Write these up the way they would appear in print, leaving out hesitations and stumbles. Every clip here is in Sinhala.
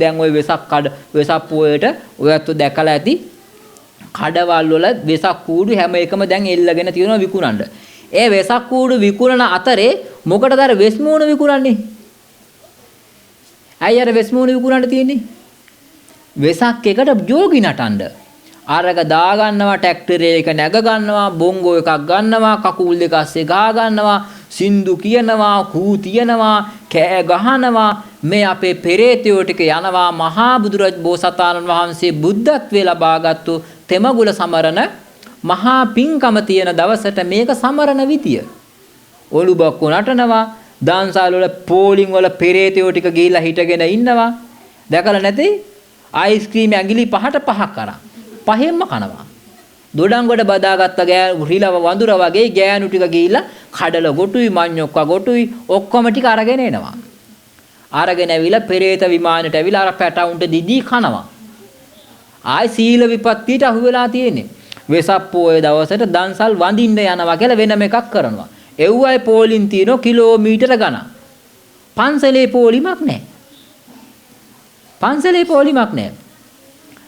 දැන් ওই වෙසක් පොයට ඔයත් දැකලා ඇති කඩවල් වල වෙසක් කූඩු හැම එකම දැන් එල්ලගෙන තියෙනවා විකුණන්න. ඒ වෙසක් කූඩු විකුණන අතරේ මොකටද අර වෙස් මූණ විකුණන්නේ? ඇයි අර වෙස් මූණ විකුණන්න තියෙන්නේ? වෙසක් එකට ජෝගි නටන්න. අරක දා ගන්නවා ට්‍රැක්ටරේ එක නැග ගන්නවා බොංගෝ එකක් ගන්නවා කකුල් දෙක අස්සේ ගහ ගන්නවා සින්දු කියනවා කූ තියනවා කෑ ගහනවා මේ අපේ පෙරේතයෝ ටික යනවා මහා බුදුරජ බෝසතාණන් වහන්සේ බුද්ධත්වයේ ලබාගත්තු තෙමගුල සමරන මහා පිංකම තියෙන දවසට මේක සමරන විදිය. ඔලුබක්කු නටනවා දාන්සාල වල පෝලිං වල පෙරේතයෝ ටික ගිහිල්ලා හිටගෙන ඉන්නවා. දැකලා නැති අයිස්ක්‍රීම් ඇඟිලි පහක් කරා. පහෙන්ම කනවා. දොඩංගොඩ බදාගත්ත රිලව වඳුර වගේ ගෑනු ටික ගිහිල්ලා කඩල ගොටුයි මඤ්ඤොක්ක ගොටුයි ඔක්කොම ටික අරගෙන එනවා. අරගෙන ඇවිල්ලා පෙරේත විමානෙට ඇවිල්ලා අර පැටවුන්ට දිදී කනවා. ආයි සීල විපත්තියට අහු වෙලා තියෙන්නේ. වෙසක් පොයේ දවසට දන්සල් වඳින්න යනවා කියලා වෙනම එකක් කරනවා. එව්වයි පෝලින් තියෙන කිලෝමීටර ගණන්. පන්සලේ පෝලිමක් නැහැ. පන්සලේ පෝලිමක් නැහැ.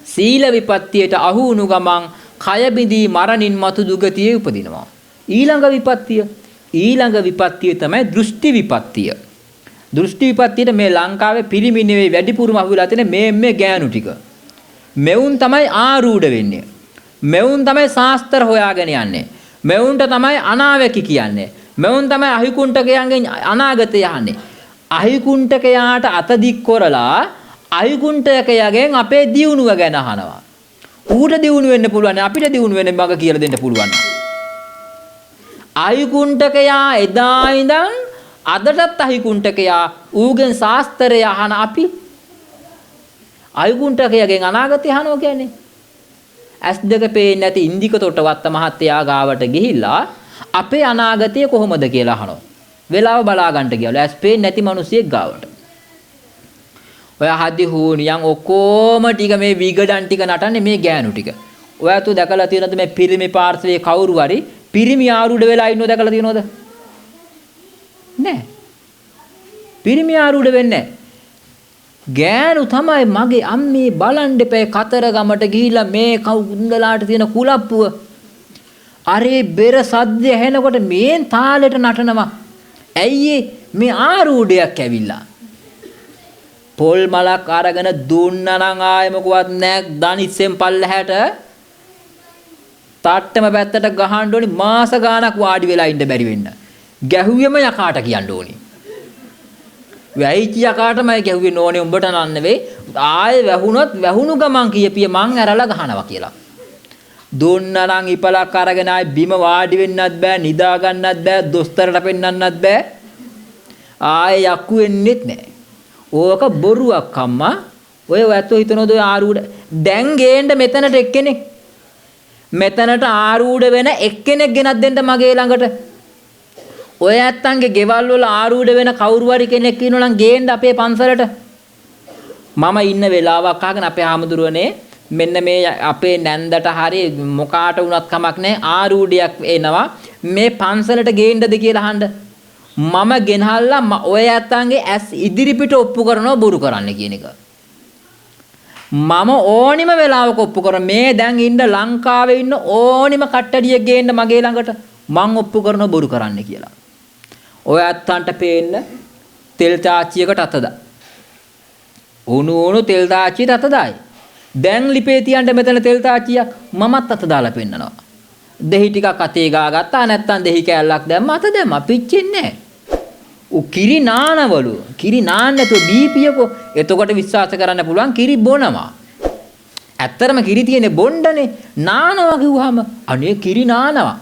සීල විපත්තියට අහු වුණු ගමන් කය බිඳී මරණින් මතු දුගතියේ උපදිනවා. ඊළඟ විපත්තිය තමයි දෘෂ්ටි විපත්තිය. දෘෂ්ටි විපත්තියට මේ ලංකාවේ පිරිමි නෙවෙයි වැඩිපුරම අහුවෙලා තියෙන මේ ගෑනු ටික. මෙවුන් තමයි ආරූඪ වෙන්නේ. මෙවුන් තමයි ශාස්ත්‍ර හොයාගෙන යන්නේ. මෙවුන්ට තමයි අනාවැකි කියන්නේ. මෙවුන් තමයි අහිකුණ්ඨකයන්ගෙන් අනාගතය යහන්නේ. අහිකුණ්ඨකයාට අත දික් කරලා අහිකුණ්ඨකයාගෙන් අපේ දියුණුව ගැන අහනවා. ඌට දියුණු වෙන්න පුළුවන් අපිට දියුණු වෙන්න මග කියලා දෙන්න පුළුවන්. අහිකුණ්ඨකයා එදා ඉඳන් අදටත් අහිකුණ්ඨකයා ඌගෙන් ශාස්ත්‍රය අහන අපි අහිකුණ්ඨකයාගෙන් අනාගතය අහනවා කියන්නේ. ඇස් දෙක පේන්නේ නැති ඉන්දික තොටවත්ත මහත්තයා ගාවට ගිහිල්ලා අපේ අනාගතය කොහොමද කියලා අහනවා. වෙලාව බලා ගන්නට ගියලු ඇස් පේන්නේ නැති මිනිහෙක් ගාවට. ඔය හදි හුනියන් ඔක්කොම ටික මේ විගඩන් ටික නටන්නේ මේ ගෑනු ටික. ඔයත් දැකලා තියෙනවද මේ පිරිමි පාර්ශවයේ කවුරු හරි පිරිමි ආරූඪ වෙලා ඉන්නව දැකලා තියෙනවද? නෑ. පිරිමි ආරූඪ වෙන්නේ නෑ. ගෑනු තමයි මගේ අම්මේ බලන් දෙපේ කතරගමට ගිහිල්ලා මේ කවුන්දලාට තියෙන කුලප්පුව. අරේ බෙර සද්ද ඇහෙනකොට මේන් තාලෙට නටනවා. ඇයි මේ ආරූඪයක් ඇවිල්ලා? පොල් මලක් අරගෙන දුන්නා නම් ආයෙ මොකවත් නෑ දනිස්සෙන් පල්ලහැට තාට්ටම පැත්තට ගහන්න ඕනි මාස ගාණක් වාඩි වෙලා ඉන්න බැරි වෙන්න. ගැහුවෙම යකාට කියන්න ඕනි. වැයිචි යකාටමයි ගැහුවේ නෝනේ උඹට නන් නෙවෙයි. ආයෙ වැහුනොත් වැහුණු ගමන් කියපිය මං ඇරලා ගහනවා කියලා. දුන්නා නම් ඉපලක් අරගෙන ආයෙ බිම වාඩි වෙන්නත් බෑ නිදා ගන්නත් බෑ දොස්තරට පෙන්නන්නත් බෑ. ආයෙ යක්කු වෙන්නෙත් නෑ. ඕක බොරුවක් අම්මා. ඔය වැත්තෝ හිතනොද ඔය ආරූඪ දැන් ගේන්න මෙතනට එක්කෙනෙක්. මෙතනට ආරූඪ වෙන එක්කෙනෙක් ගෙනත් දෙන්න මගේ ළඟට. ඔය ඇත්තන්ගේ ගෙවල් වල ආරූඪ වෙන කවුරු හරි කෙනෙක් ඉන්නෝ නම් ගේන්න අපේ පන්සලට. මම ඉන්න වෙලාවක් අහගෙන අපේ ආමඳුරනේ මෙන්න මේ අපේ නැන්දට හරි මොකාට වුණත් කමක් නැහැ ආරූඪයක් එනවා මේ පන්සලට ගේන්නද කියලා අහන්න. මම ගෙනහල්ලා ඔය ඇත්තන්ගේ ඇස් ඉදිරිපිට ඔප්පු කරනවා බොරු කරන්න කියන එක. මම ඕනිම වෙලාවක ඔප්පු කරන මේ දැන් ඉන්න ලංකාවේ ඉන්න ඕනිම කට්ටඩියක් ගේන්න මගේ ළඟට මං ඔප්පු කරනවා බොරු කරන්න කියලා. ඔය ඇත්තන්ට පේන්න තෙල් තාච්චියකට අතදා. උණු තෙල් තාච්චියට අතදායි. දැන් ලිපේ තියන්න මෙතන තෙල් තාච්චියක් මමත් අත දාලා පෙන්නනවා. දෙහි ටිකක් අතේ ගාගත්තා නැත්තම් දෙහි කෑල්ලක් දැම්ම අත දැම්ම පිච්චෙන්නේ නැහැ. කිරි නානවලු කිරි නාන්න නැතුව බීපියකෝ එතකොට විශ්වාස කරන්න පුළුවන් කිරි බොනවා. ඇත්තරම කිරි තියෙන්නේ බොණ්ඩනේ නානවා කිව්වහම අනේ කිරි නානවා.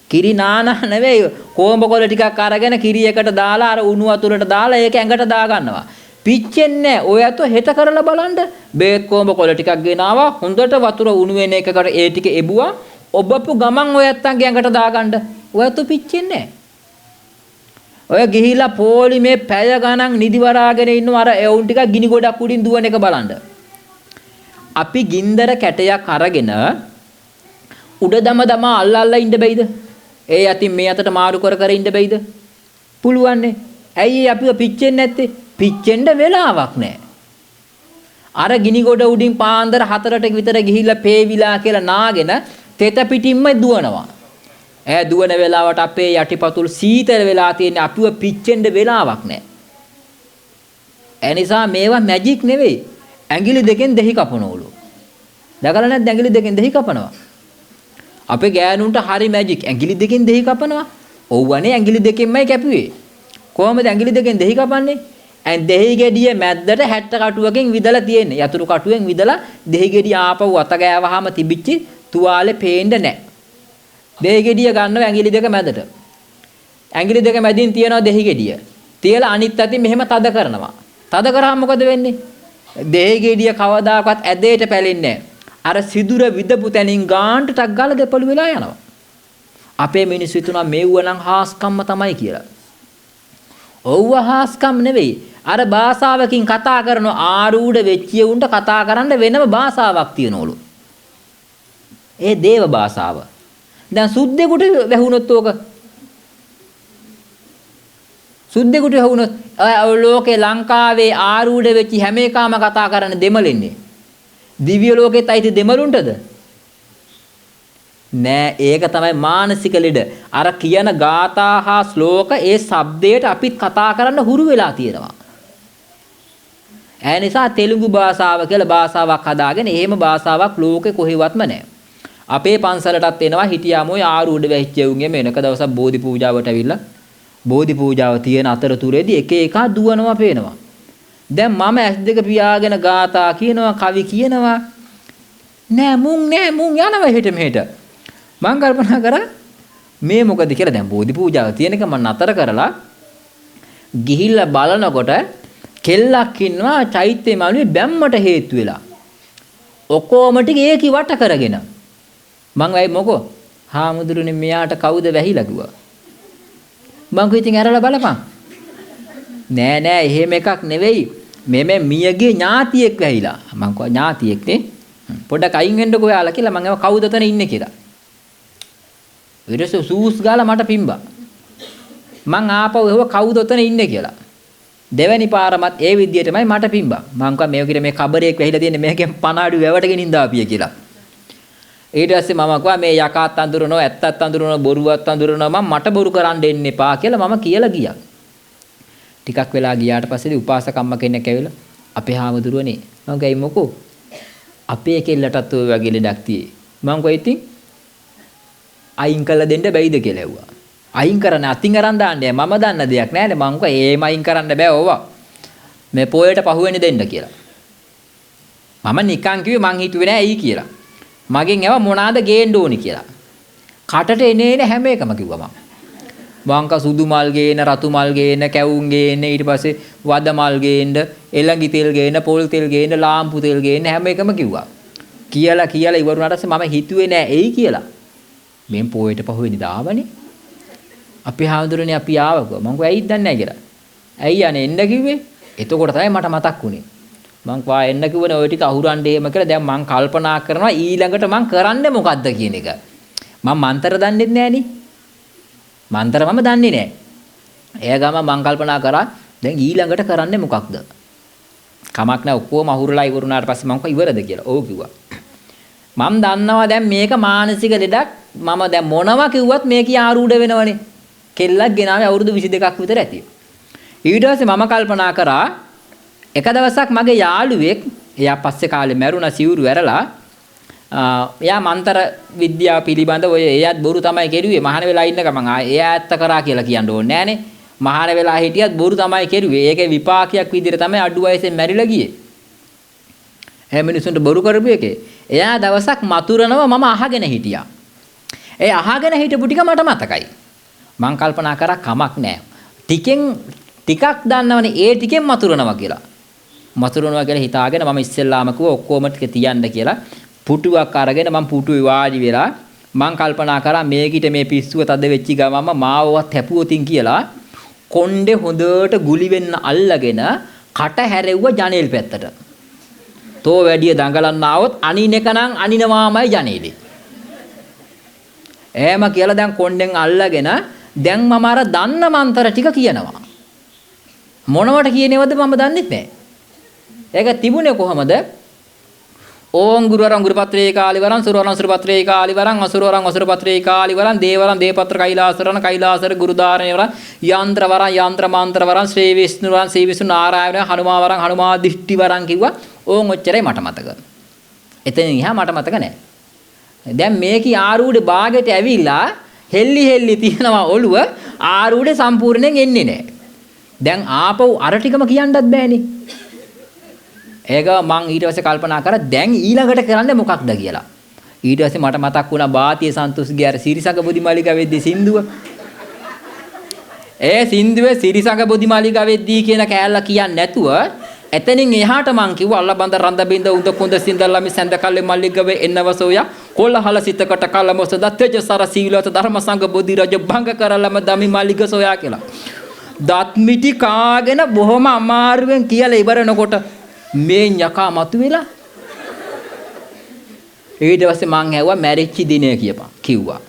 කිරි නානා නෙවෙයි කොඹ කොළ ටිකක් අරගෙන කිරි එකට දාලා අර උණු වතුරට දාලා ඒක ඇඟට දා ගන්නවා. පිච්චෙන්නේ නැහැ. ඔය අතෝ හෙට කරලා බලන්න. බේත් කොඹ කොළ ටිකක් ගෙනාවා හොඳට වතුර උණු වෙන එකකට ඒ ටික එබුවා ඔබපු ගමන් ඔය ඇත්තන්ගේ ඇඟට දාගන්න. ඔය අතෝ පිච්චෙන්නේ නැහැ. ඔය ගිහිලා පොලිමේ පැය ගණන් නිදි වරාගෙන ඉන්නව අර එවුන් ටික ගිනි ගොඩක් උඩින් දුවන එක බලන්න. අපි ගින්දර කැටයක් අරගෙන උඩ දම අල්ලල්ලා ඉන්න බැයිද? ඒ අතින් මේ අතට මාරු කර කර ඉන්න බැයිද? පුළුවන්නේ. ඇයි අපිව පිච්චෙන්නේ නැත්තේ? පිච්චෙන්න වෙලාවක් නැහැ. අර ගිනි ගොඩ උඩින් පාන්දර 4ට විතර ගිහිල්ලා පේවිලා කියලා නාගෙන තෙත පිටින්ම දුවනවා. දුවන වෙලාවට අපේ යටිපතුල් සීතල වෙලා තියෙන අපිව පිච්චෙන්න වෙලාවක් නැහැ. ඒ නිසා මේවා මැජික් නෙවෙයි. ඇඟිලි දෙකෙන් දෙහි කපනවලු. දැකලා නැද්ද ඇඟිලි දෙකෙන් දෙහි කපනවා? අපේ ගෑනුන්ට හරි මැජික්. ඇඟිලි දෙකෙන් දෙහි කපනවා. ඔව්වනේ ඇඟිලි දෙකෙන්මයි කැපුවේ. කොහොමද ඇඟිලි දෙකෙන් දෙහි කපන්නේ? දෙහි ගෙඩිය මැද්දට 60 කටුවකින් විදලා තියෙන්නේ. යතුරු කටුවෙන් විදලා දෙහි ගෙඩිය ආපහු අත ගෑවහම තිබිච්ච තුවාලේ පේන්න නැහැ. දෙහි ගෙඩිය ගන්නවා ඇඟිලි දෙක මැදට. ඇඟිලි දෙක මැදින් තියනවා දෙහි ගෙඩිය. තියලා අනිත් අතින් මෙහෙම තද කරනවා. තද කරාම මොකද වෙන්නේ? දෙහි ගෙඩිය කවදාකවත් ඇදේට පැලෙන්නේ නැහැ. අර සිදුර විදපු තැනින් ගාන්ට ටක් ගාලා දෙපළු වෙලා යනවා. අපේ මිනිස්සු හිතනවා මෙව්ව නම් හාස්කම්ම තමයි කියලා. ඔව්ව හාස්කම් නෙවෙයි. අර භාෂාවකින් කතා කරන ආරූඪ වෙච්ච උන්ට කතා කරන්න වෙනම භාෂාවක් තියනවලු. ඒ දේව භාෂාව. දැන් සුද්දෙකුට වැහුනොත් ඕක. සුද්දෙකුට වැහුනොත් ලෝකේ ලංකාවේ ආරූඪ වෙච්ච හැම එකම කතා කරන දෙමළෙන්නේ. දිව්‍ය ලෝකෙත් අයිති දෙමළුන්ටද? නෑ, ඒක තමයි මානසික ලෙඩ. අර කියන ගාථා හා ශ්ලෝක ඒ શબ્දයට අපිත් කතා කරන්න හුරු වෙලා තියෙනවා. ඒ නිසා තෙලුගු භාෂාව කියලා භාෂාවක් හදාගෙන එහෙම භාෂාවක් ලෝකේ කොහෙවත්ම නෑ. අපේ පන්සලටත් එනවා හිටියාම ඔය ආරූඪ වෙච්ච උන්ගේ මේනක දවසක් බෝධි පූජාවට ඇවිල්ලා බෝධි පූජාව තියෙන අතරතුරේදී එක එක දුවනවා පේනවා. දැන් මම S2 පියාගෙන ගාථා කියනවා කවි කියනවා නෑ මුන් යනවා හෙට මෙහෙට. මං කල්පනා කරා මේ මොකද කියලා. දැන් බෝධි පූජාව තියෙන එක මම නතර කරලා ගිහිල්ලා බලනකොට කෙල්ලක් ඉන්නවා චෛත්‍ය මාළුවේ බැම්මට හේතු වෙලා. ඔකෝම ටික ඒකි වට කරගෙන. මං අය මොකෝ හාමුදුරනේ මෙයාට කවුද වැහිලා කිව්වා. මං කිව්වා ඉතින් ඇරලා බලපන්. නෑ එහෙම එකක් නෙවෙයි. මේ මියගේ ඥාතියෙක් වැහිලා. මං කිව්වා ඥාතියෙක් නේ. පොඩ්ඩක් අයින් වෙන්නකෝ ඔයාලා කියලා. මං ඒවා කවුද තන ඉන්නේ කියලා. ඊට සූස් ගාලා මට පිම්බා. මං ආපහු ඒව කවුද ඔතන ඉන්නේ කියලා. දෙවැනි පාරමත් ඒ විදියටමයි මට පිම්බා. මං කිව්වා මේක මේ කබරේක් වැහිලා තියෙන්නේ මේකෙන් පනාඩු වැවටගෙන ඉඳාපිය කියලා. ඊට පස්සේ මම කිව්වා මේ යකාත් අඳුරනවා ඇත්තත් අඳුරනවා බොරුවත් අඳුරනවා මට බොරු කරන්න දෙන්න එපා කියලා මම කියලා ගියා. ටිකක් වෙලා ගියාට පස්සේ උපාසකම්ම කෙනෙක් ඇවිල්ලා අපේ හාමුදුරුවනේ මම ගයි මොකෝ අපේ කෙල්ලටත් ඔය වගේ ලඩක් තියේ. මං කිව්වා ඉතින් අයින් කළ දෙන්න බැයිද කියලා ඇහුවා. අයින් කරන්න අතින් අරන් දාන්නේ මම දන්න දෙයක් නෑනේ. මං කිව්වා ඒම අයින් කරන්න බෑ ඕවා. මේ පොයට පහුවෙන්නේ දෙන්න කියලා. මම නිකන් කිව්වේ මං හිතුවේ නෑ ඇයි කියලා. මගෙන් ඇව මොනවාද ගේන්න ඕනි කියලා. කටට එනේ හැම එකම කිව්වා මම. මං සුදු මල් ගේන, රතු මල් ගේන, කැවුම් ගේන, ඊට පස්සේ වද මල් ගේන්න, එළඟි තෙල් ගේන, පොල් තෙල් ගේන, ලාම්පු තෙල් ගේන හැම එකම කිව්වා. කියලා ඉවරුණාට පස්සේ මම හිතුවේ නෑ එයි කියලා. මෙන් පොයට පහුවෙනි දාවනේ. අපි හාමුදුරනේ අපි ආවකෝ. මං කිව්වා ඇයිද දන්නේ නැහැ කියලා. ඇයි යන්නේ එන්න කිව්වේ? එතකොට තමයි මට මතක් වුණේ. මං කිව්වා එන්න කිව්වනේ ඔය ටික අහුරන්න එහෙම කියලා. දැන් මං කල්පනා කරනවා ඊළඟට මං කරන්නේ මොකද්ද කියන එක. මං මන්තර දන්නේ නැහනේ. මන්තර මම දන්නේ නැහැ. එයා ගම මං කල්පනා කරා දැන් ඊළඟට කරන්නේ මොකක්ද? කමක් නැහැ ඔක්කොම අහුරලා ඉවරුණාට පස්සේ මං කිව්වා ඉවරද කියලා. ඔව් කිව්වා. මම දන්නවා දැන් මේක මානසික ලෙඩක්. මම දැන් මොනවා කිව්වත් මේකේ ආරූඪ වෙනවනේ. කෙල්ලක් ගෙනාවේ අවුරුදු 22ක් විතර ඇති. ඊට පස්සේ මම කල්පනා කරා එක දවසක් මගේ යාළුවෙක් එයා පස්සේ කාලේ මැරුණා සිවුරු ඇරලා එයා මන්තර විද්‍යාව පිළිබඳ ඔය එයාත් බොරු තමයි කෙරුවේ. මහාන වෙලා ඉන්න ගමන් එයා ඇත්ත කරා කියලා කියන්න ඕනේ නෑනේ. මහාන වෙලා හිටියත් බොරු තමයි කෙරුවේ. ඒකේ විපාකයක් විදිහට තමයි අඩු වයසෙන් මැරිලා ගියේ. හැම මිනිසුන්ට බොරු කරපු එකේ. එයා දවසක් මතුරනවා මම අහගෙන හිටියා. ඒ අහගෙන හිටපු ටික මට මතකයි. මං කල්පනා කරා කමක් නෑ. ටිකක් දන්නවනේ ඒ ටිකෙන් මතුරනවා කියලා. මතුරනවා කියලා හිතාගෙන මම ඉස්සෙල්ලාම කිව්වා ඔක්කොම ටික තියන්න කියලා. පුටුවක් අරගෙන මම පුටුවේ වාඩි වෙලා මං කල්පනා කරා මේකිට මේ පිස්සුව තද වෙච්ච ගමම මාවවත් හැපුවොතින් කියලා කොණ්ඩේ හොඳට ගුලි වෙන්න අල්ලගෙන කට හැරෙව්ව ජනේල් පැත්තට. තෝ වැඩිය දඟලන්න ආවොත් අනින එක නම් අනිනවාමයි ජනේලේ. එහෙම කියලා දැන් කොණ්ඩෙන් අල්ලගෙන දැන් මම අර දන්න මන්තර ටික කියනවා. මොනවට කියනවද මම දන්නෙත් නැහැ. ඒක තිබුණේ කොහමද? ඕං ගුරුවරන් ගුරුපත්‍රේ කාලිවරන් සුරවරන් සුරපත්‍රේ කාලිවරන් අසුරවරන් අසුරපත්‍රේ කාලිවරන් දේවරන් දේපත්‍ර කෛලාසරණ කෛලාසර ගුරුදාරණේවරන් යන්ත්‍රවරන් යන්ත්‍ර මන්ත්‍රවරන් ශ්‍රී විෂ්ණුවරන් ශ්‍රී විෂ්ණු නාරායණ හනුමාවරන් හනුමා දිෂ්ටිවරන් කිව්වා. ඕං ඔච්චරයි මට මතක. එතනින් එහා මට මතක නැහැ. දැන් මේකේ ආරූඪ භාගයට ඇවිල්ලා හෙල්ලි තියනවා ඔළුව ආරූඪ සම්පූර්ණයෙන් එන්නේ නැහැ. දැන් ආපහු අර ටිකම කියන්නත් බෑනේ. ඒක මං ඊට පස්සේ කල්පනා කරා දැන් ඊළඟට කරන්නේ මොකක්ද කියලා. ඊට පස්සේ මට මතක් වුණා බාතිය සන්තුස්ගේ අර සිරිසඟ බොදිමාලිගා වෙද්දී සින්දුව. ඒ සින්දුවේ සිරිසඟ බොදිමාලිගා වෙද්දී කියන කෑල්ල කියන්නේ නැතුව එතනින් එහාට මං කිව්වා අල්ලබඳ රඳ බින්ද උඳ කුඳ සින්දල්ලාමි සඳ කල්ලේ මල්ලිගවේ එන්නවසෝය කොල්ලහල සිතකට කල්ලමොස දත්තේජ සර සීලවත ධර්ම සංඝ බොදි රජ භංග කරලම දමි මල්ලිග සෝයා කියලා. දත් මිටි කාගෙන බොහොම අමාරුවෙන් කියලා ඉවරනකොට මේ යකා මතුවෙලා ඊට පස්සේ මං ඇහුවා මැරිච්ච දිනය කියපන් කිව්වා.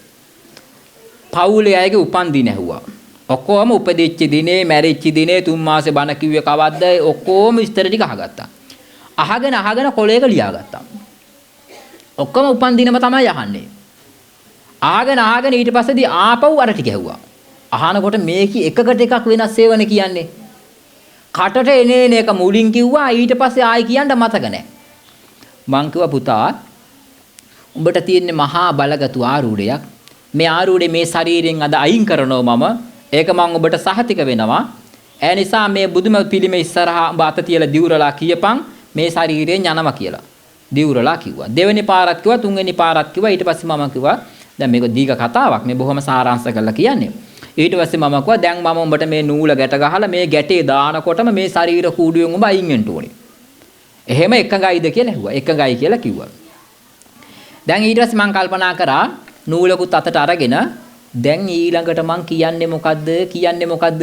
පවුලේ අයගේ උපන් දින ඇහුවා. ඔක්කොම උපදිච්ච දිනේ මැරිච්ච දිනේ 3 මාසේ බණ කිව්වේ කවද්ද ඔක්කොම විස්තර ටික අහගත්තා. අහගෙන කොලයක ලියාගත්තා. ඔක්කොම උපන් දිනම තමයි අහන්නේ. අහගෙන ඊට පස්සේදී ආපහු අර ටික ඇහුවා. අහනකොට මේකේ එකකට එකක් වෙනස් ඒවනේ කියන්නේ. කටට එනේන එක මුලින් කිව්වා ඊට පස්සේ ආයි කියන්න මතක නැහැ. මං කිව්වා පුතා උඹට තියෙන්නේ මහා බලගතු ආරූඪයක්. මේ ආරූඪේ මේ ශරීරයෙන් අද අයින් කරනවා මම. ඒක මං ඔබට සහතික වෙනවා. ඒ නිසා මේ බුදුම පිළිමේ ඉස්සරහා ඔබ අත තියලා දිවුරලා කියපන් මේ ශරීරයෙන් යනවා කියලා. දිවුරලා කිව්වා. දෙවෙනි පාරක් කිව්වා තුන්වෙනි පාරක් කිව්වා ඊට පස්සේ මම කිව්වා දැන් මේක දීඝ කතාවක් මේ බොහොම සාරාංශ කරලා කියන්නේ. ඊට පස්සේ මම කිව්වා දැන් මම උඹට මේ නූල ගැට ගහලා මේ ගැටේ දානකොටම මේ ශරීර කූඩුවෙන් උඹ අයින් වෙන්න ඕනේ. එහෙම එකඟයිද කියලා ඇහුවා. එකඟයි කියලා කිව්වා. දැන් ඊට පස්සේ මම කල්පනා කරා නූලකුත් අතට අරගෙන දැන් ඊළඟට මං කියන්නේ මොකද්ද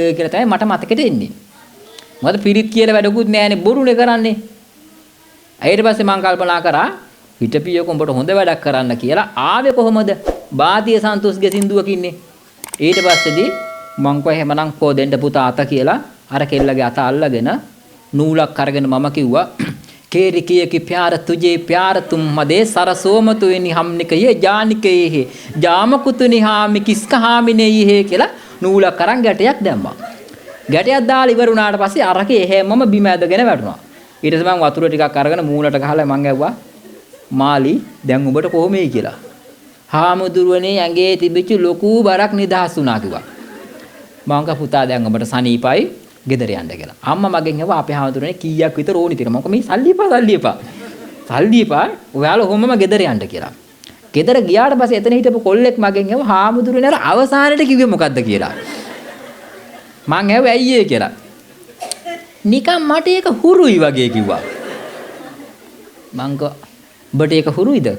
කියලා තමයි මට මතකෙට එන්නේ. මොකද පිරිත් කියලා වැඩකුත් නෑනේ බොරුනේ කරන්නේ. ඊට පස්සේ මං කල්පනා කරා හිටපියක උඹට හොඳ වැඩක් කරන්න කියලා ආවේ කොහොමද? බාතිය සන්තුස්ගේ සින්දුවකින්නේ. ඊට පස්සේදී මං කෝ එහෙමනම් කෝ දෙන්න පුතා අත කියලා අර කෙල්ලගේ අත අල්ලගෙන නූලක් අරගෙන මම කිව්වා केरी किए कि प्यार तुझे प्यार तुम मदे सरसोमतु निहम्निकये जानिकये जामकुतु निहामि किसका हामि नहीं है කියලා නූලක් අරන් ගැටයක් දැම්මා. ගැටයක් දාලා ඉවර වුණාට පස්සේ අරකේ එහෙමම බිම ඇදගෙන වැටුණා. ඊට පස්සේ මම වතුර ටිකක් අරගෙන මූණට ගහලා මං ඇව්වා මාලි දැන් උඹට කොහොමයි කියලා. හාමුදුරුවනේ ඇඟේ තිබිච්ච ලොකු බරක් නිදහස් වුණා කිව්වා. මං කා පුතා දැන් උඹට සනීපයි ගෙදර යන්න කියලා. අම්මා මගෙන් ඇහුවා අපේ හාමුදුරනේ කීයක් විතර ඕනි කියලා. මම මේ සල්ලි එපා. ඔයාලා ඔහොමම ගෙදර යන්න කියලා. ගෙදර ගියාට පස්සේ එතන හිටපු කොල්ලෙක් මගෙන් ඇහුවා හාමුදුරනේ අර අවසානයේ කිව්වේ මොකද්ද කියලා. මං ඇහුවා ඇයි ඒ කියලා. නිකන් මට ඒක හුරුයි වගේ කිව්වා. මං කෝ ඔබට ඒක හුරුයිද?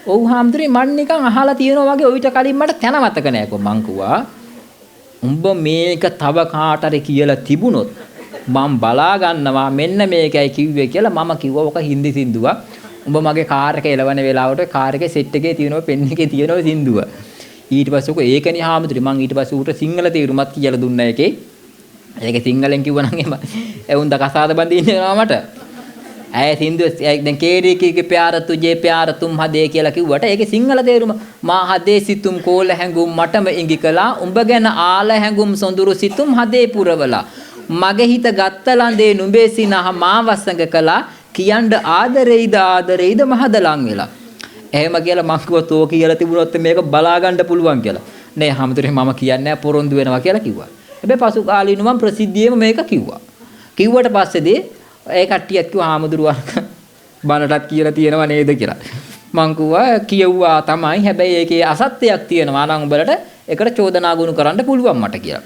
ඔව් හාමුදුරනේ මම නිකන් අහලා තියෙනවා වගේ ඔయిత කලින් මට තැන මතක නෑ කො මං කිව්වා. උඹ මේක තව කාටරි කියලා තිබුණොත් මම බලා ගන්නවා මෙන්න මේකයි කිව්වේ කියලා මම කිව්වා ඔක හින්දි සින්දුවක්. උඹ මගේ කාර් එක එලවන වෙලාවට කාර් එකේ සෙට් එකේ තියෙනවා පෙන් එකේ තියෙනවා සින්දුව. ඊට පස්සේ ඔක ඒකනේ හාමුදුරේ මං ඊට පස්සේ ඌට සිංහල තේරුමත් කියලා දුන්නා එකේ. ඒක සිංහලෙන් කිව්වනම් එහෙම එවුන්ද කසාද බඳින්නවා මට. ඇය සින්දුව දැන් කේරී කීගේ प्यार तुझे प्यार तुम हदे කියලා කිව්වට ඒකේ සිංහල තේරුම මා හදේ සිතුම් කෝල හැඟුම් මටම ඉඟි කළා උඹ ගැන ආල හැඟුම් සොඳුරු සිතුම් හදේ පුරවලා මගේ හිත ගත්ත ලඳේ නුඹේ සිනහ මා වසඟ කළා කියන්න ආදරෙයිද මහදලන් වෙලා එහෙම කියලා මං කිව්වා තෝ කියලා තිබුණොත් මේක බලා ගන්න පුළුවන් කියලා නේ හැමතුරේ මම කියන්නේ නැහැ පොරොන්දු වෙනවා කියලා කිව්වා හැබැයි පසු කාලීනව මම ප්‍රසිද්ධියේම මේක කිව්වට පස්සේදී ඒ කට්ටියත් කිව්වා හාමුදුරුවෝ බණටත් කියලා තියෙනව නේද කියලා. මං කිව්වා කියුවා තමයි. හැබැයි ඒකේ අසත්‍යයක් තියෙනවා නම් උඹලට ඒකට චෝදනා ගුණ කරන්න පුළුවන් මට කියලා.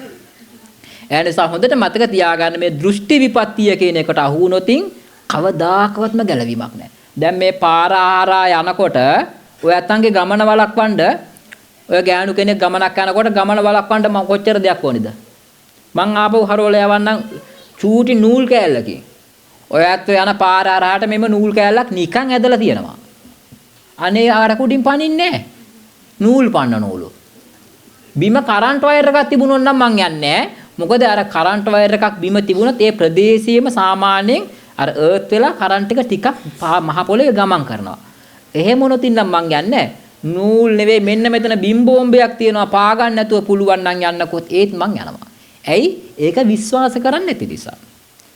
ඒ නිසා හොඳට මතක තියාගන්න මේ දෘෂ්ටි විපත්තිය කියන එකට අහු වුණොතින් කවදාකවත්ම ගැලවීමක් නැහැ. දැන් මේ පාර ආහාරා යනකොට ඔය අතන්ගේ ගමන වළක්වන්න ඔය ගෑනු කෙනෙක් ගමනක් යනකොට ගමන වළක්වන්න මම කොච්චර දෙයක් ඕනිද? මං ආපහු හරවල යවන්නම් චූටි නූල් කෑල්ලකින්. ඔය ඇත්ත යන පාර ආරහට මෙම නූල් කෑල්ලක් නිකන් ඇදලා තියෙනවා. අනේ ආර කුඩින් පනින්නේ නැහැ. නූල් පන්න නූලු. බිම කරන්ට් වයර් එකක් තිබුණොත් නම් මං යන්නේ නැහැ. මොකද අර කරන්ට් වයර් එකක් බිම තිබුණොත් ඒ ප්‍රදේශයේම සාමාන්‍යයෙන් අර අර්ත් වෙලා කරන්ට් එක ටිකක් මහ පොළවේ ගමන් කරනවා. එහෙම වුණොත් ඉන්නම් මං යන්නේ නූල් නෙවෙයි මෙන්න මෙතන බිම් බෝම්බයක් තියෙනවා පා ගන්න නැතුව පුළුවන් නම් යන්නකොත් ඒත් මං යනවා. ඇයි? ඒක විශ්වාස කරන්නේ නැති නිසා.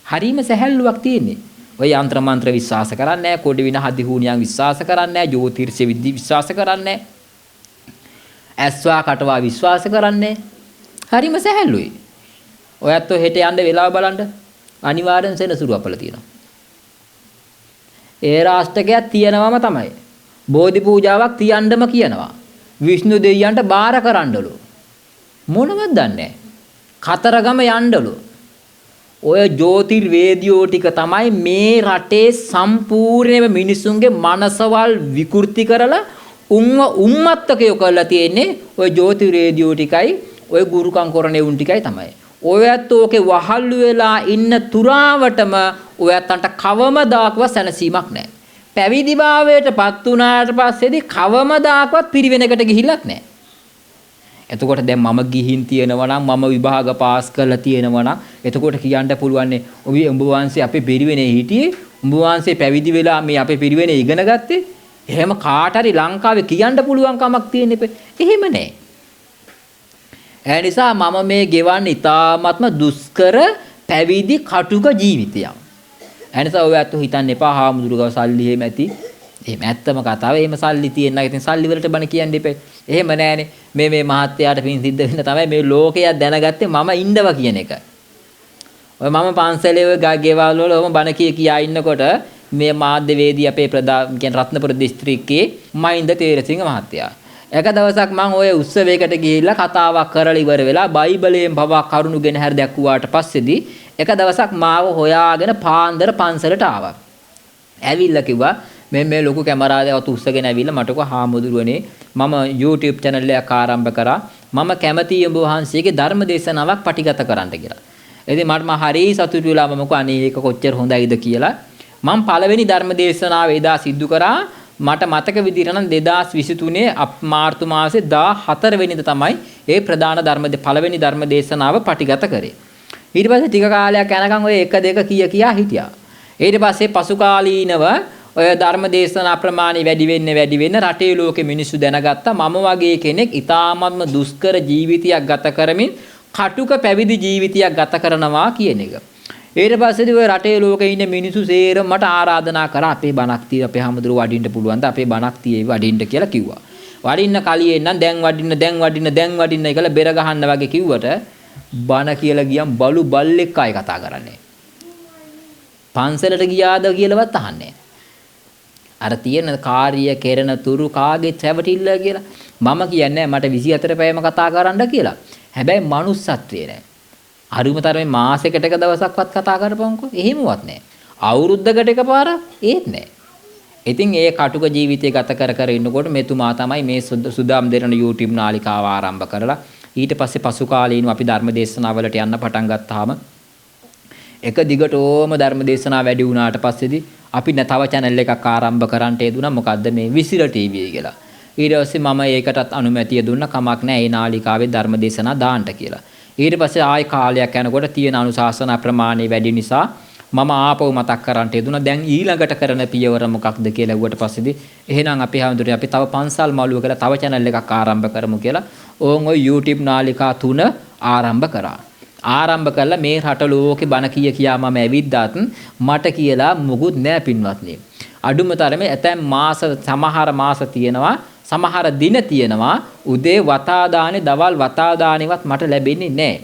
හරීම සැහැල්ලුවක් තියෙන්නේ. ඔය යంత్ర මන්ත්‍ර විශ්වාස කරන්නේ නැහැ, කොඩි වින හදි හුණියන් විශ්වාස කරන්නේ නැහැ, ජ්‍යොතිර්ෂ විද්‍ය විශ්වාස කරන්නේ නැහැ. ඇස්වා කටවා විශ්වාස කරන්නේ හරීම සැහැල්ලුයි. ඔයත් හෙට යන්න වෙලාව බලන්න අනිවාර්යෙන් සෙනසුරු අපල තියෙනවා. ඒ රාෂ්ටකයක් තියනවම තමයි. බෝධි පූජාවක් තියන්නම කියනවා. විෂ්ණු දෙවියන්ට බාර කරන්නලු. මොනවද දන්නේ? කතරගම යන්නලු. ඔය ජ්‍යොතිර්වේදියෝ ටික තමයි මේ රටේ සම්පූර්ණයෙන්ම මිනිසුන්ගේ මනසවල් විකෘති කරලා උම්මත්තකයෝ කරලා තියෙන්නේ ඔය ජ්‍යොතිර්වේදියෝ ටිකයි ඔය ගුරුකම් කරන උන් ටිකයි තමයි. ඔයත් ඕකේ වහල්ලු වෙලා ඉන්න තුරාවටම ඔයත්තන්ට කවමදාකවත් සැනසීමක් නැහැ. පැවිදි භාවයටපත් වුණාට පස්සේදී කවමදාකවත් පිරිවෙනකට ගිහිල්ලක් නැහැ. එතකොට දැන් මම ගිහින් තියෙනවා නම් මම විභාග පාස් කරලා තියෙනවා නම් එතකොට කියන්න පුළුවන් උඹ වහන්සේ අපේ පිරිවෙනේ හිටියේ උඹ වහන්සේ පැවිදි වෙලා මේ අපේ පිරිවෙනේ ඉගෙන ගත්තේ. එහෙම කාට හරි ලංකාවේ කියන්න පුළුවන් කමක් තියෙන්නේ. එහෙම නැහැ. ඒ නිසා මම මේ ගෙවන්නේ ඉතාමත්ම දුෂ්කර පැවිදි කටුක ජීවිතයක්. ඒ නිසා ඔයත් හිතන්න එපා හාමුදුරුවෝ සල්ලි එහෙම ඇති. එහෙම ඇත්තම කතාව. එහෙම සල්ලි තියෙන එක ඉතින් සල්ලි වලට බණ කියන්න එපා. එහෙම නෑනේ. මේ මහත්යාට පින් සිද්ධ වෙන්න තමයි මේ ලෝකයක් දැනගත්තේ මම ඉන්නව කියන එක. ඔය මම පන්සලේ ඔය ගෙවල් වල ඔම බණ කියා ඉන්නකොට මේ මාධ්‍යවේදී අපේ කියන්නේ රත්නපුර දිස්ත්‍රික්කයේ මහින්ද තේරසිංහ මහත්තයා. එක දවසක් මම ඔය උත්සවයකට ගිහිල්ලා කතාවක් කරලා ඉවර වෙලා බයිබලයෙන් පවා කරුණු ගෙන හැර දැක්ුවාට පස්සේදී එක දවසක් මාව හොයාගෙන පාන්දර පන්සලට ආවා. ඇවිල්ලා කිව්වා මේ ලොකු කැමරාවක් උස්සගෙන ඇවිල්ලා මට කිව්වා හාමුදුරුවනේ මම YouTube channel එකක් ආරම්භ කරා. මම කැමතියි ඔබ වහන්සේගේ ධර්ම දේශනාවක් පටිගත කරන්න කියලා. ඉතින් මට හරි සතුටු වෙලා මම කිව්වා අනේ ඒක කොච්චර හොඳයිද කියලා. මම පළවෙනි ධර්ම දේශනාව එදා සිදු කරා. මට මතක විදිහට නම් 2023 මාර්තු මාසේ 14 වෙනිදා තමයි ඒ ප්‍රධාන පළවෙනි ධර්ම දේශනාව පටිගත කරේ. ඊට පස්සේ ටික කාලයක් යනකම් ඔය 1 2 කියා හිටියා. ඊට පස්සේ පසු කාලීනව ඔය ධර්ම දේශනා ප්‍රමාණය වැඩි වෙන්න රටේ ලෝකෙ මිනිස්සු දැනගත්තා මම වගේ කෙනෙක් ඊ타මත්ම දුෂ්කර ජීවිතයක් ගත කරමින් කටුක පැවිදි ජීවිතයක් ගත කරනවා කියන එක. ඊට පස්සේදී ඔය රටේ ලෝකේ ඉන්න මිනිස්සු සේරම මට ආරාධනා කරා අපේ බණක් තිය අපේ හැමදෙරු වඩින්න පුළුවන්ද අපේ බණක් තියේ වඩින්න කියලා කිව්වා. වඩින්න කලියෙන් නම් දැන් වඩින්න කියලා බෙර ගහන්න වගේ කිව්වට බණ කියලා ගියම් බලු බල්ලෙක් ආයි කතා කරන්නේ. පන්සලට ගියාද කියලාවත් අහන්නේ. අර තියෙන කාර්ය කෙරෙන තුරු කාගේ සැවටිල්ල කියලා. මම කියන්නේ මට 24 පැයම කතා කරන්න කියලා. හැබැයි manussත්වේ නෑ. අරුමතරමේ මාසෙකට එක දවසක්වත් කතා කරපන්කෝ. එහෙමවත් නෑ. අවුරුද්දකට එකපාරක් ඒත් නෑ. ඉතින් ඒ කටුක ජීවිතය ගත කර ඉන්නකොට මෙතුමා තමයි මේ සුදාම් දෙරණ YouTube නාලිකාව ආරම්භ කරලා ඊට පස්සේ පසු කාලීනව අපි ධර්ම දේශනාවලට යන්න පටන් ගත්තාම එක දිගටම ධර්ම දේශනා වැඩි වුණාට පස්සේදී අපි තව channel එකක් ආරම්භ කරන්නට යෙදුණා. මොකද්ද මේ විසිර TV කියලා. ඊට පස්සේ මම ඒකටත් අනුමැතිය දුන්නා. කමක් නැහැ. ඒ නාලිකාවේ ධර්ම දේශනා දාන්න කියලා. ඊට පස්සේ ආයි කාලයක් යනකොට තියෙන අනුශාසනා ප්‍රමාණය වැඩි නිසා මම ආපහු මතක් කරන්නට යෙදුණා. දැන් ඊළඟට කරන පියවර මොකක්ද කියලා ඇහුවට පස්සේදී එහෙනම් අපි හැමදෙරේ අපි තව පන්සල් මළුව කියලා තව channel එකක් ආරම්භ කරමු කියලා ඕන් ඔය YouTube නාලිකා 3 ආරම්භ කරා. ආරම්භ කළා මේ රට ලෝකේ බණ කියා මම ඇවිද්දාත් මට කියලා මුකුත් නෑ පින්වත්නි. අඩුම තරමේ ඇතැම් සමහර මාස තියෙනවා සමහර දින තියෙනවා උදේ වතා දානේ දවල් වතා දානේවත් මට ලැබෙන්නේ නෑ.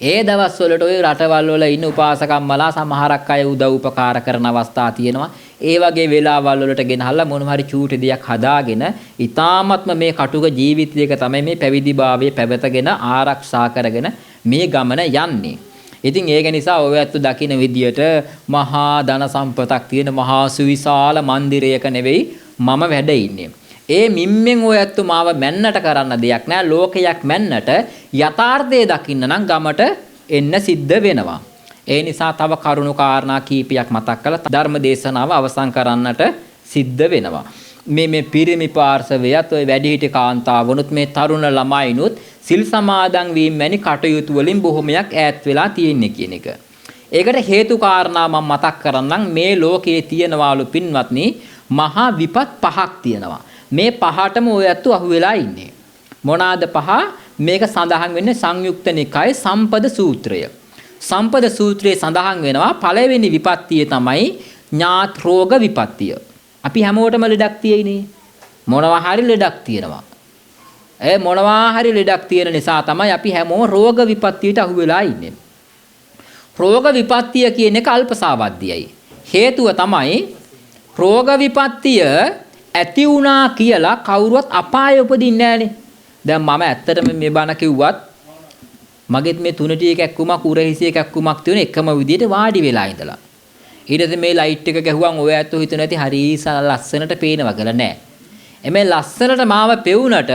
ඒ දවස් වලට ওই රටවල් වල ඉන්න උපාසකම්මලා සමහරක් අය උදව් උපකාර කරන අවස්ථා තියෙනවා. ඒ වගේ වෙලාවල් වලට ගෙනහල්ලා මොන හරි චූටි දෙයක් හදාගෙන ඊ타ත්ම මේ කටුක ජීවිතයක තමයි මේ පැවිදිභාවයේ පැවතගෙන ආරක්ෂා කරගෙන මේ ගමන යන්නේ. ඉතින් ඒක නිසා ඔයත් දකින්න විදියට මහා ධන සම්පතක් තියෙන මහා සුවිශාල මන්දිරයක නෙවෙයි මම වැඩ ඉන්නේ. ඒ මිම්මෙන් ඔයත් මාව මැන්නට කරන්න දෙයක් නෑ. ලෝකයක් මැන්නට යථාර්ථය දකින්න නම් ගමට එන්න සිද්ධ වෙනවා. ඒ නිසා තව කරුණු කාරණා කීපයක් මතක් කරලා ධර්ම දේශනාව අවසන් කරන්නට සිද්ධ වෙනවා. මේ පිරිමි පාර්ශවයත් ඔය වැඩිහිටි කාන්තාවනුත් මේ තරුණ ළමයිනුත් සිල් සමාදන් වීම වැනි කටයුතු වලින් බොහොමයක් ඈත් වෙලා තියෙන්නේ කියන එක. ඒකට හේතු කාරණා මම මතක් කරන්නම්. මේ ලෝකයේ තියෙනවාලු පින්වත්නි මහා විපත් පහක් තියෙනවා. මේ පහටම ඔය ඇත්තු අහුවෙලා ඉන්නේ. මොනවාද පහ? මේක සඳහන් වෙන්නේ සංයුක්ත නිකායේ සම්පද සූත්‍රය. සම්පද සූත්‍රයේ සඳහන් වෙනවා පළවෙනි විපත්තිය තමයි ඥාත් රෝග විපත්තිය. අපි හැමෝටම ලෙඩක් තියෙන්නේ. මොනවා හරි ලෙඩක් තියෙනවා. මොනවා හරි ලෙඩක් තියෙන නිසා තමයි අපි හැමෝම රෝග විපත්තියට අහු වෙලා ඉන්නේ. රෝග විපත්තිය කියන එක අල්පසාවද්දියයි. හේතුව තමයි රෝග විපත්තිය ඇති වුණා කියලා කවුරුවත් අපාය උපදින්නේ නැහනේ. දැන් මම ඇත්තටම මේ බණ කිව්වත් මගෙත් මේ තුනටි එකක්කුමක් උරහිසිය එකක්කුමක් තියෙන එකම විදියට වාඩි වෙලා ඉඳලා. ඊට පස්සේ මේ ලයිට් එක ගැහුවම ඔය ඇත්තෝ හිතන ඇති හරි ලස්සනට පේනවා කියලා නෑ. එමේ ලස්සනට මාව පෙවුනට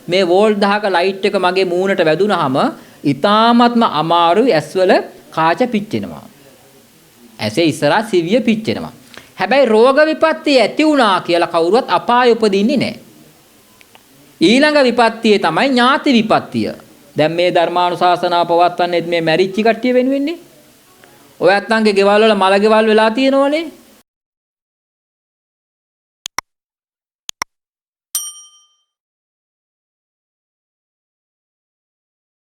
මේ වෝල්ට් 10ක ලයිට් එක මගේ මූණට වැදුනහම ඊ타ත්ම අමාරුයි ඇස්වල කාච පිච්චෙනවා. ඇසේ ඉස්සරහා සිවිය පිච්චෙනවා. හැබැයි රෝග විපත්තිය ඇති වුණා කියලා කවුරුවත් අපාය උපදින්නේ නැහැ. ඊළඟ විපත්තිය තමයි ඥාති විපත්තිය. දැන් මේ ධර්මානුශාසනාව පවත්වන්නේ මේ මැරිච්ච කට්ටිය වෙනුවෙන්නේ. ඔය අත්තන්ගේ ගෙවල් වල මල ගෙවල් වෙලා තියෙනවනේ.